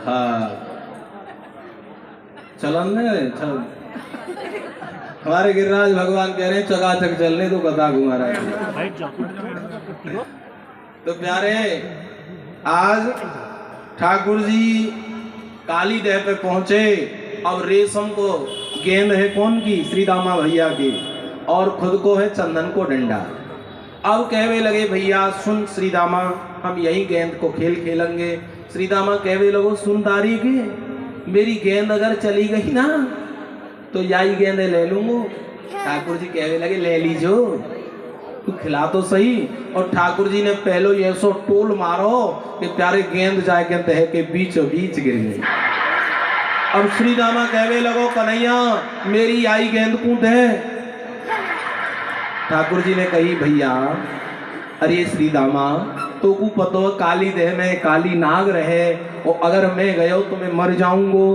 हाँ चलन चल। हमारे गिरिराज भगवान कह रहे हैं चकाचक चलने तो गदा घुमा रहा है। तो प्यारे आज ठाकुर जी काली दह पे पहुंचे। अब रेशम को गेंद है कौन की? श्री दामा भैया की, और खुद को है चंदन को डंडा। अब कहवे लगे भैया सुन श्री दामा, हम यही गेंद को खेल खेलेंगे। श्री दामा कहवे लगो सुन तारी के, मेरी गेंद अगर चली गई ना तो यही गेंद ले लूंगा। ठाकुर जी कहवे लगे ले लीजो, तू खिला तो सही। और ठाकुर जी ने पहलो ये सो टोल मारो कि प्यारे गेंद जाके दह के बीचों बीच गिर गई। अब श्री दामा कहवे लगो कन्हैया मेरी आई गेंद कूद है। ठाकुर जी ने कही भैया अरे श्री दामा तो को पतो काली देह में काली नाग रहे, और अगर मैं गयो तो मैं मर जाऊंगो।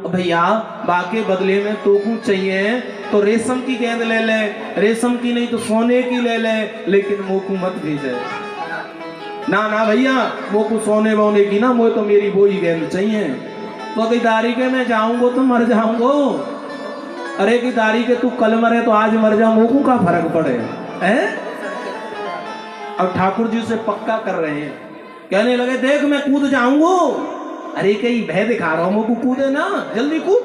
भैया बाकी बदले में तो को चाहिए तो रेशम की गेंद ले ले, रेशम की नहीं तो सोने की ले ले, लेकिन मोकू मत भेजे। ना ना भैया मोकू सोने वोने की ना, मुझे तो मेरी वो ही गेंद चाहिए। तो की तारीख में जाऊंगो तो मर जाऊंगो। अरे की तारीख तू कल मरे तो आज मर जा, मोकू का फर्क पड़े हैं? अब ठाकुर जी से पक्का कर रहे हैं, कहने लगे देख मैं कूद जाऊंगो। अरे कहीं भय दिखा रहा हूं, मोकू कूदे ना, जल्दी कूद।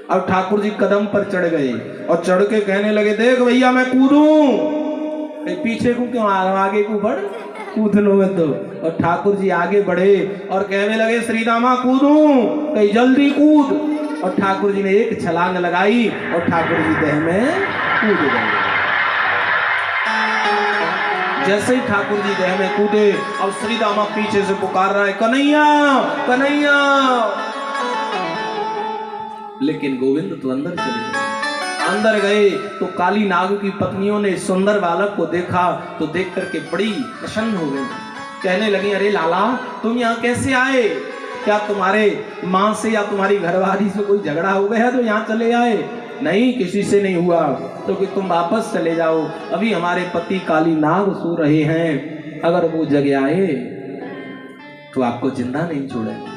अब ठाकुर जी कदम पर चढ़ गए और चढ़ के कहने लगे देख भैया मैं कूदूं। पीछे को क्यों आ रहा, आगे को बढ़, कूद लो मैं तो। और ठाकुर जी आगे बढ़े और कहने लगे श्री दामा कूदूं, कहीं जल्दी कूद। और ठाकुर जी ने एक छलांग लगाई और ठाकुर जी देह में कूद गए। जैसे ही ठाकुर जी देह में कूदे, अब श्री दामा पीछे से पुकार रहा है कन्हैया कन्हैया, लेकिन गोविंद तो अंदर चले गए। अंदर गए तो काली नाग की पत्नियों ने सुंदर बालक को देखा तो देख करके बड़ी प्रसन्न हो गई। कहने लगी अरे लाला तुम यहाँ कैसे आए? क्या तुम्हारे माँ से या तुम्हारी घरवाली से कोई झगड़ा हो गया तो यहाँ चले आए? नहीं किसी से नहीं हुआ, तो कि तुम वापस चले जाओ, अभी हमारे पति काली नाग सो रहे हैं, अगर वो जग आए तो आपको जिंदा नहीं छोड़ेंगे।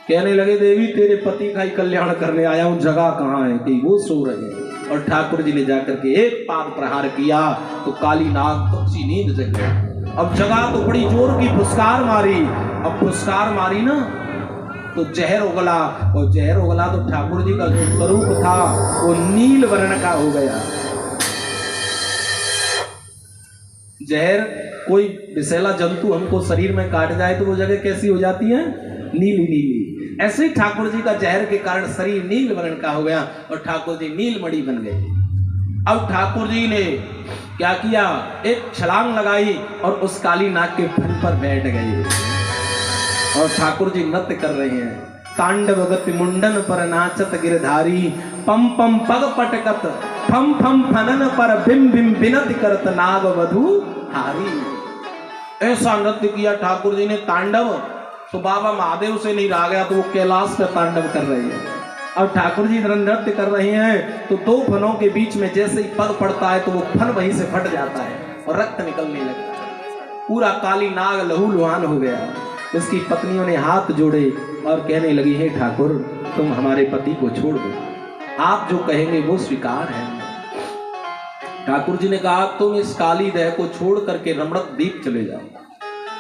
कहने लगे देवी तेरे पति का ही कल्याण करने आया हूं, जगह कहाँ है कि वो सो रहे हैं। और ठाकुर जी ने जाकर के एक पाद प्रहार किया तो काली नाग पक्षी नींद जग गई। अब जगह तो बड़ी जोर की फुसकार मारी। अब फुसकार मारी ना तो जहर उगला, और जहर उगला तो ठाकुर जी का जो स्वरूप था वो नील वर्ण का हो गया। जहर कोई विषैला जंतु हमको शरीर में काट जाए तो वो जगह कैसी हो जाती है? नीली नीली। ऐसे ही ठाकुर जी का जहर के कारण शरीर नील वर्ण का हो गया और ठाकुर जी नीलमणि बन गए। अब ठाकुर जी ने क्या किया, एक छलांग लगाई और उस काली नाग के फन पर बैठ गए और ठाकुर जी नृत्य कर रहे हैं। तांडव गति मुंडन पर नाचत गिरधारी, पम पम पग पटकत फम फम फनन पर बिम बिम बिनति करत नाग वधु हारी। ऐसा नृत्य किया ठाकुर जी ने तांडव। तो बाबा महादेव से नहीं रहा गया तो वो कैलाश पे तांडव कर रहे हैं। अब ठाकुर जी नृत्य कर रहे हैं तो दो फनों के बीच में जैसे ही पग पड़ता है तो वो फन वहीं से फट जाता है और रक्त निकलने लगता है। पूरा काली नाग लहू लुहान हो गया। उसकी पत्नियों ने हाथ जोड़े और कहने लगी हे ठाकुर तुम हमारे पति को छोड़ दो, आप जो कहेंगे वो स्वीकार है। ठाकुर जी ने कहा तुम इस काली देह को छोड़ करके रमणक द्वीप चले जाओ।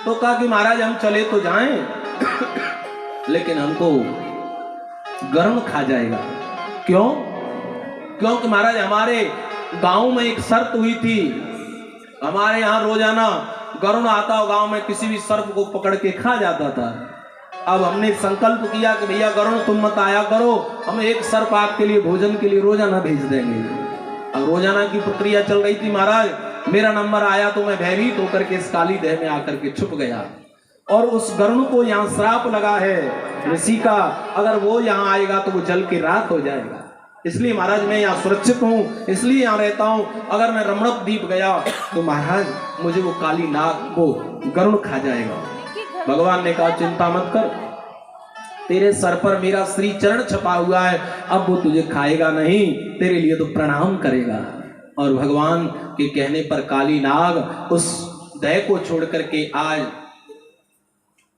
तो कहा कि महाराज हम चले तो जाएं लेकिन हमको गर्म खा जाएगा। क्यों? क्योंकि महाराज हमारे गांव में एक शर्त हुई थी, हमारे यहाँ रोजाना गरुण आता हो गांव में, किसी भी सर्प को पकड़ के खा जाता था। अब हमने संकल्प किया कि भैया गरुण तुम मत आया करो, हम एक सर्प आपके लिए भोजन के लिए रोजाना भेज देंगे। अब रोजाना की प्रक्रिया चल रही थी महाराज। मेरा नंबर आया तो मैं भयभीत होकर के इस काली देह में आकर के छुप गया और उस गरुण को यहाँ श्राप लगा है ऋषि का, अगर वो यहाँ आएगा तो वो जल के राख हो जाएगा। इसलिए महाराज मैं यहाँ सुरक्षित हूँ, इसलिए यहाँ रहता हूँ। अगर मैं रमणक द्वीप गया तो महाराज मुझे वो काली नाग वो गरुण खा जाएगा। भगवान ने कहा चिंता मत कर, तेरे सर पर मेरा श्री चरण छपा हुआ है, अब वो तुझे खाएगा नहीं, तेरे लिए तो प्रणाम करेगा। और भगवान के कहने पर काली नाग उस देह को छोड़ करके आज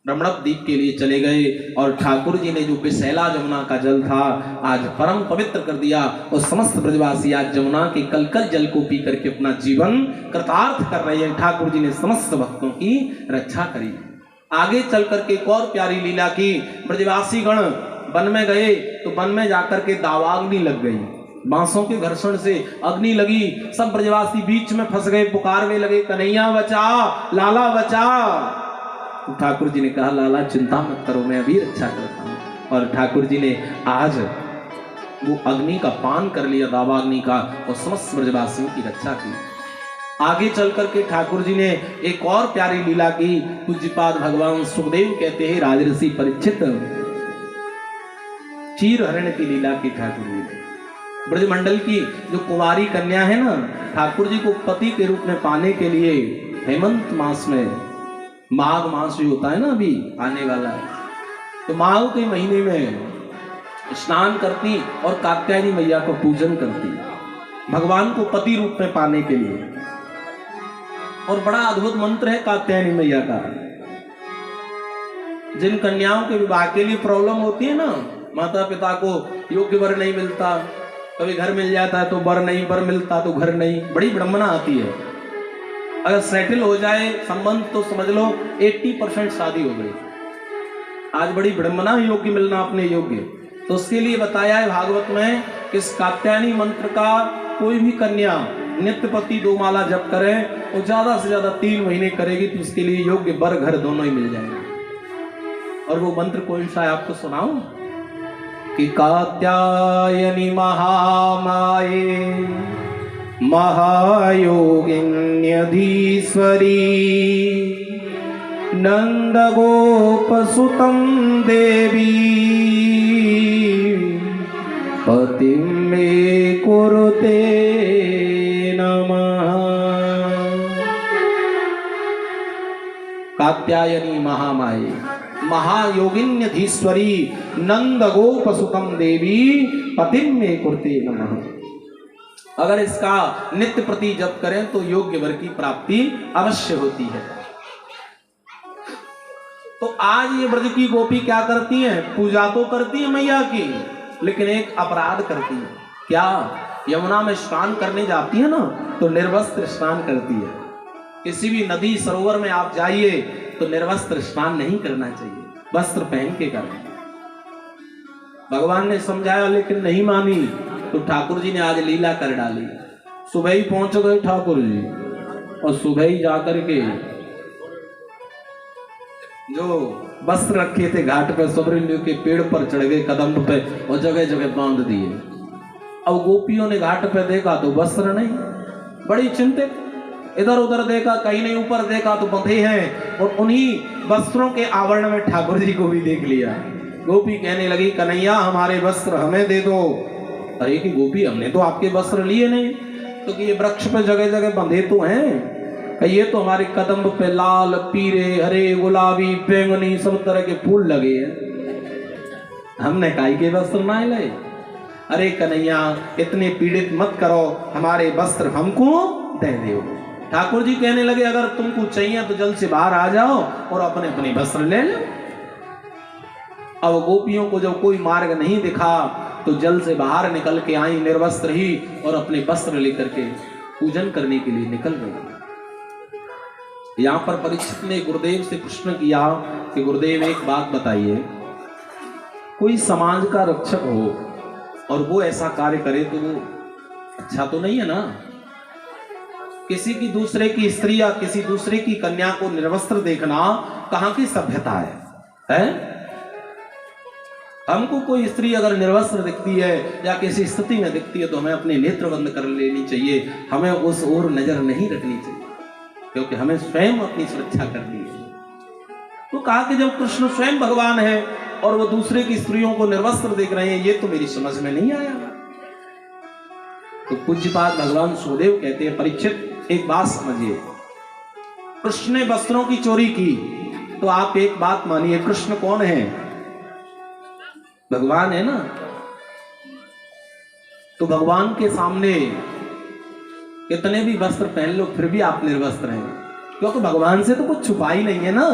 रमणक द्वीप के लिए चले गए और ठाकुर जी ने जो विशैला जमुना का जल था आज परम पवित्र कर दिया और समस्त ब्रजवासी आज जमुना के कलकल जल को पी करके अपना जीवन कृतार्थ कर रहे हैं। ठाकुर जी ने समस्त भक्तों की रक्षा करी। आगे चल करके एक और प्यारी लीला की। ब्रजवासी गण वन में गए तो वन में जाकर के दावाग्नि लग गई, बांसों के घर्षण से अग्नि लगी। सब ब्रजवासी बीच में फंस गए, पुकारने लगे कन्हैया बचा, लाला बचा। तो ठाकुर जी ने कहा लाला चिंता मत करो, मैं अभी रक्षा करता हूँ। और ठाकुर जी ने आज वो अग्नि का पान कर लिया, दावाग्नि का, और समस्त ब्रजवासियों की रक्षा की। आगे चल करके ठाकुर जी ने एक और प्यारी लीला की। पूज्यपाद भगवान सुखदेव कहते हैं राजऋषि परीक्षित चीर हरण की लीला की ठाकुर जी ने। ब्रजमंडल की जो कुंवारी कन्या है ना, ठाकुर जी को पति के रूप में पाने के लिए हेमंत मास में, माघ मास जो होता है ना अभी आने वाला है, तो माघ के महीने में स्नान करती और कात्यायनी मैया का पूजन करती भगवान को पति रूप में पाने के लिए। और बड़ा अद्भुत मंत्र है कात्यायनी मैया का। जिन कन्याओं के विवाह के लिए प्रॉब्लम होती है ना, माता पिता को योग्य वर नहीं मिलता, कभी घर मिल जाता है तो वर नहीं, वर मिलता तो घर नहीं, बड़ी विडंबना आती है। अगर सेटल हो जाए संबंध तो समझ लो 80% शादी हो गई। आज बड़ी विडंबना योग्य मिलना अपने योग्य। तो उसके लिए बताया है भागवत में कि इस कात्यायनी मंत्र का कोई भी कन्या नित्य पति 2 माला जप करे और ज्यादा से ज्यादा 3 महीने करेगी तो उसके लिए योग्य वर घर दोनों ही मिल जाएंगे। और वो मंत्र कौन सा है आपको सुनाऊं कि कात्यायनी महामाये महायोगिन्यधीश्वरी नंदगोपसुतं देवी पतिं मे कुरुते नमः। कात्यायनी महामाये महायोगिन्यधीश्वरी नंदगोपसुतं देवी पतिं मे कुरुते नमः। अगर इसका नित्य प्रति जप करें तो योग्य वर की प्राप्ति अवश्य होती है। तो आज ये ब्रज की गोपी क्या करती हैं? पूजा तो करती है मैया की, लेकिन एक अपराध करती है। क्या? यमुना में स्नान करने जाती है ना तो निर्वस्त्र स्नान करती है। किसी भी नदी सरोवर में आप जाइए तो निर्वस्त्र स्नान नहीं करना चाहिए, वस्त्र पहन के करना। भगवान ने समझाया लेकिन नहीं मानी, तो ठाकुर जी ने आज लीला कर डाली। सुबह ही पहुंच गए ठाकुर जी और सुबह ही जाकर के जो वस्त्र रखे थे घाट पे सबरिलियों के पेड़ पर चढ़ गए, कदम पे, और जगह जगह बांध दिए। अब गोपियों ने घाट पे देखा तो वस्त्र नहीं, बड़ी चिंतित, इधर उधर देखा कहीं नहीं, ऊपर देखा तो बंधे हैं। और उन्हीं वस्त्रों के आवरण में ठाकुर जी को भी देख लिया। गोपी कहने लगी कन्हैया हमारे वस्त्र हमें दे दो। अरे कि गोपी हमने तो आपके वस्त्र लिए नहीं, तो कि ये वृक्ष पे जगह जगह बंधे तो हैं, ये तो हमारे कदम पे लाल पीले हरे गुलाबी बैंगनी सब तरह के फूल लगे हैं, हमने काई के वस्त्र ना लाए। अरे कन्हैया इतने पीड़ित मत करो, हमारे वस्त्र हमको दे दो। ठाकुर जी कहने लगे अगर तुमको चाहिए तो जल्द से बाहर आ जाओ और अपने अपने वस्त्र ले लो। अब गोपियों को जब कोई मार्ग नहीं दिखा तो जल से बाहर निकल के आई निर्वस्त्र ही, और अपने वस्त्र लेकर के पूजन करने के लिए निकल गई। यहां पर परीक्षित ने गुरुदेव से प्रश्न किया कि गुरुदेव एक बात बताइए, कोई समाज का रक्षक हो और वो ऐसा कार्य करे तो वो अच्छा तो नहीं है ना? किसी की दूसरे की स्त्री या किसी दूसरे की कन्या को निर्वस्त्र देखना कहां की सभ्यता है? हमको कोई स्त्री अगर निर्वस्त्र दिखती है या किसी स्थिति में दिखती है तो हमें अपने नेत्र बंद कर लेनी चाहिए, हमें उस ओर नजर नहीं रखनी चाहिए, क्योंकि हमें स्वयं अपनी सुरक्षा करनी है। तो कहा कि जब कृष्ण स्वयं भगवान है और वो दूसरे की स्त्रियों को निर्वस्त्र देख रहे हैं, ये तो मेरी समझ में नहीं आया। तो पूज्यपाद भगवान सुखदेव कहते हैं परीक्षित एक बात समझिए, कृष्ण ने वस्त्रों की चोरी की तो आप एक बात मानिए, कृष्ण कौन है? भगवान है ना। तो भगवान के सामने कितने भी वस्त्र पहन लो फिर भी आप निर्वस्त्र हैं, क्योंकि भगवान से तो कुछ छुपा ही नहीं है ना।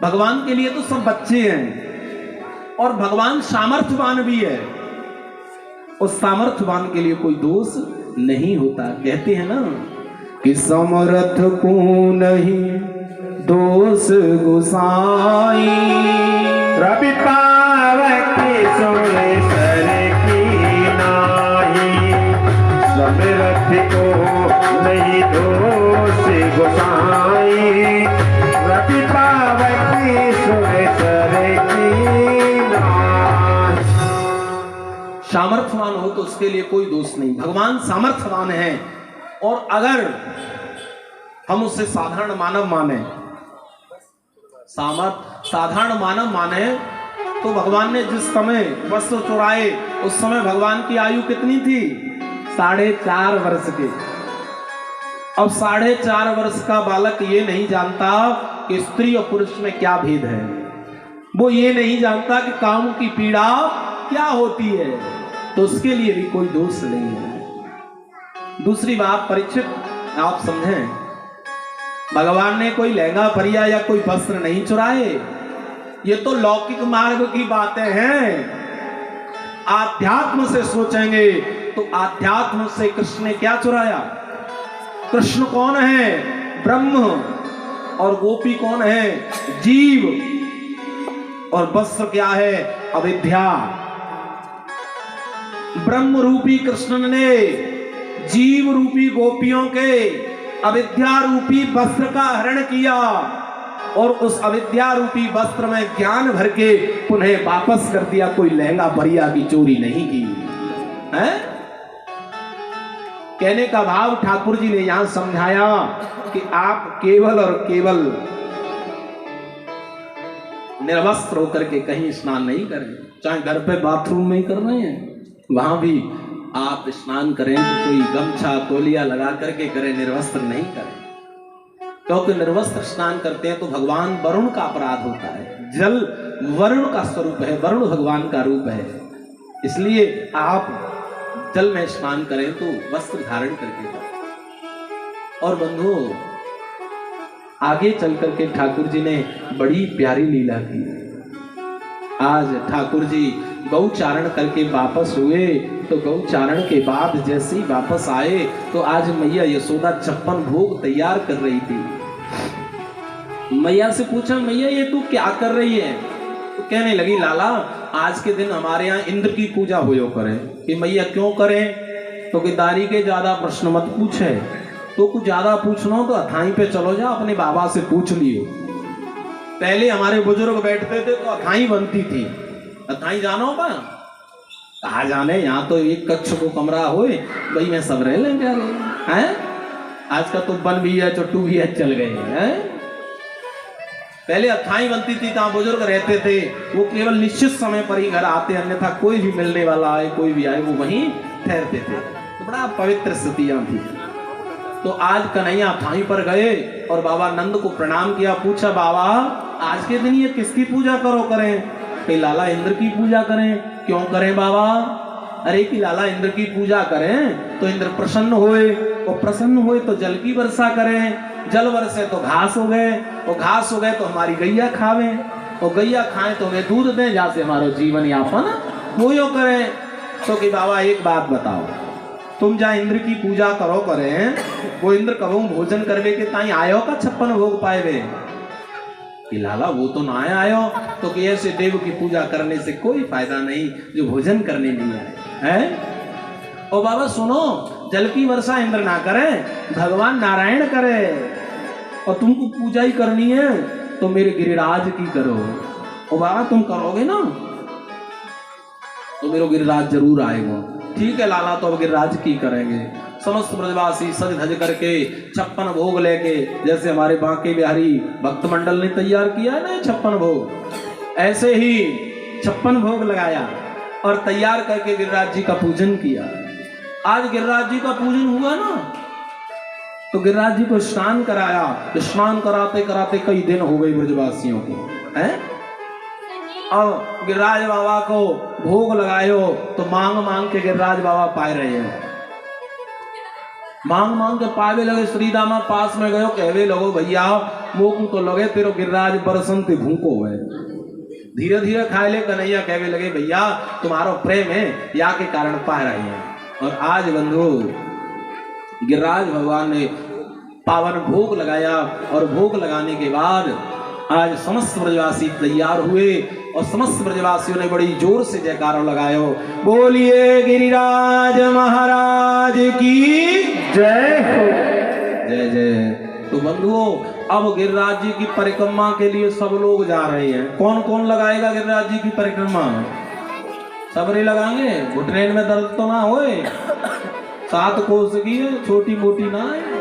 भगवान के लिए तो सब बच्चे हैं और भगवान सामर्थ्यवान भी है। उस सामर्थ्यवान के लिए कोई दोष नहीं होता। कहते हैं ना कि समर्थ को नहीं दोष गुसाई, रवि पावक सुरेश्वर की नाही, समर्थ को नहीं दोष गुसाई, रवि पावक सुरेश्वर की नाही। सामर्थ्यवान हो तो उसके लिए कोई दोष नहीं। भगवान सामर्थ्यवान है और अगर हम उससे साधारण मानव माने, साधारण मानव माने तो भगवान ने जिस समय वस्त्र चुराए उस समय भगवान की आयु कितनी थी? 4.5 वर्ष के। अब 4.5 वर्ष का बालक ये नहीं जानता कि स्त्री और पुरुष में क्या भेद है, वो ये नहीं जानता कि काम की पीड़ा क्या होती है, तो उसके लिए भी कोई दोष नहीं है। दूसरी बात परीक्षित, आप समझें, भगवान ने कोई लहंगा परिया या कोई वस्त्र नहीं चुराए। ये तो लौकिक मार्ग की बातें हैं। आध्यात्म से सोचेंगे तो आध्यात्म से कृष्ण ने क्या चुराया? कृष्ण कौन है? ब्रह्म। और गोपी कौन है? जीव। और वस्त्र क्या है? अविद्या। ब्रह्म रूपी कृष्ण ने जीव रूपी गोपियों के अविद्या रूपी वस्त्र का हरण किया और उस अविद्या रूपी वस्त्र में ज्ञान भर के पुनः वापस कर दिया। कोई लहंगा परिया की चोरी नहीं की है। कहने का भाव ठाकुर जी ने यहां समझाया कि आप केवल और केवल निर्वस्त्र होकर के कहीं स्नान नहीं करें। चाहे घर पे बाथरूम में ही कर रहे हैं, वहां भी आप स्नान करें तो कोई गमछा तौलिया लगा करके करें, निर्वस्त्र नहीं करें। क्योंकि निर्वस्त्र स्नान करते हैं तो भगवान वरुण का अपराध होता है। जल वरुण का स्वरूप है, वरुण भगवान का रूप है। इसलिए आप जल में स्नान करें तो वस्त्र धारण करके करें। और बंधुओं, आगे चल करके ठाकुर जी ने बड़ी प्यारी लीला की। आज ठाकुर जी गौचारण करके वापस हुए तो गौचारण के बाद जैसे ही वापस आए तो आज मैया यशोदा 56 भोग तैयार कर रही थी। मैया से पूछा, मैया ये तू क्या कर रही है? तो कहने लगी, लाला आज के दिन हमारे यहाँ इंद्र की पूजा होयो करे। कि मैया क्यों करें? तो कि दारी के ज्यादा प्रश्न मत पूछे, तो कुछ ज्यादा पूछना हो तो अथाई पे चलो जा, अपने बाबा से पूछ लियो। पहले हमारे बुजुर्ग बैठते थे तो अथाई बनती थी। अथाई जानो पा? कहा जाने, यहाँ तो एक कक्ष को कमरा हो भाई में सब रह लेंगे हैं। आज का तो बन भी है, चट्टू भी है, चल गए हैं। पहले अथाई बनती थी, तहाँ बुजुर्ग रहते थे, वो केवल निश्चित समय पर ही घर आते, अन्यथा कोई भी मिलने वाला आए, कोई भी आए, वो वहीं ठहरते थे। तो बड़ा पवित्र स्थितियां थी। तो आज कन्हैया अथाई पर गए और बाबा नंद को प्रणाम किया। पूछा, बाबा आज के दिन ये किसकी पूजा करें? कि लाला इंद्र की पूजा करें। क्यों करें बाबा? अरे कि लाला इंद्र की पूजा करें तो इंद्र प्रसन्न होए, और प्रसन्न हुए तो जल की वर्षा करें, जल वर्षे तो घास हो गए, और घास हो गए तो हमारी गैया खावे, और गैया खाएं तो हमें दूध दें, जहाँ से हमारा जीवन यापन वो करें। तो कि बाबा एक बात बताओ, तुम जहाँ इंद्र की पूजा करें, वो इंद्र कबू भोजन करवे के ताई आयो का 56 भोग पाए? कि लाला वो तो ना आयो। तो कि ऐसे देव की पूजा करने से कोई फायदा नहीं जो भोजन करने नहीं आए हैं। और बाबा सुनो, जल की वर्षा इंद्र ना करे, भगवान नारायण करे, और तुमको पूजा ही करनी है तो मेरे गिरिराज की करो। और बाबा तुम करोगे ना तो मेरे गिरिराज जरूर आएगा। ठीक है लाला, तो अब गिरिराज की करेंगे। समस्त ब्रजवासी सज धज करके 56 भोग लेके, जैसे हमारे बांके बिहारी भक्त मंडल ने तैयार किया है ना 56 भोग, ऐसे ही 56 भोग लगाया और तैयार करके गिरिराज जी का पूजन किया। आज गिरिराज जी का पूजन हुआ ना, तो गिरिराज जी को स्नान कराया। स्नान कराते कराते कई दिन हो गए ब्रजवासियों को, हैं? और गिरिराज बाबा को भोग लगायो तो मांग मांग के गिरिराज बाबा पाए रहे हैं। मांग मांग के पावे लगे। श्री दामा पास में गयो, कहवे लगो भैया मोकू तो लगे तेरो गिरिराज बरसंत भूको है। धीरे धीरे खाए ले कन्हैया कहवे लगे भैया तुम्हारो प्रेम है या के कारण पा रहे हैं। और आज बंधु गिरिराज भगवान ने पावन भोग लगाया और भोग लगाने के बाद आज समस्त ब्रजवासी तैयार हुए और समस्त ब्रजवासियों ने बड़ी जोर से जयकारा लगायो, बोलिए गिरिराज महाराज की जय हो। जय जय। तो बंधुओं अब गिरिराज जी की परिक्रमा के लिए सब लोग जा रहे हैं। कौन कौन लगाएगा गिरिराज जी की परिक्रमा? सबरे लगाएंगे, घुटने में दर्द तो ना होए, 7 कोस की है, छोटी मोटी ना है।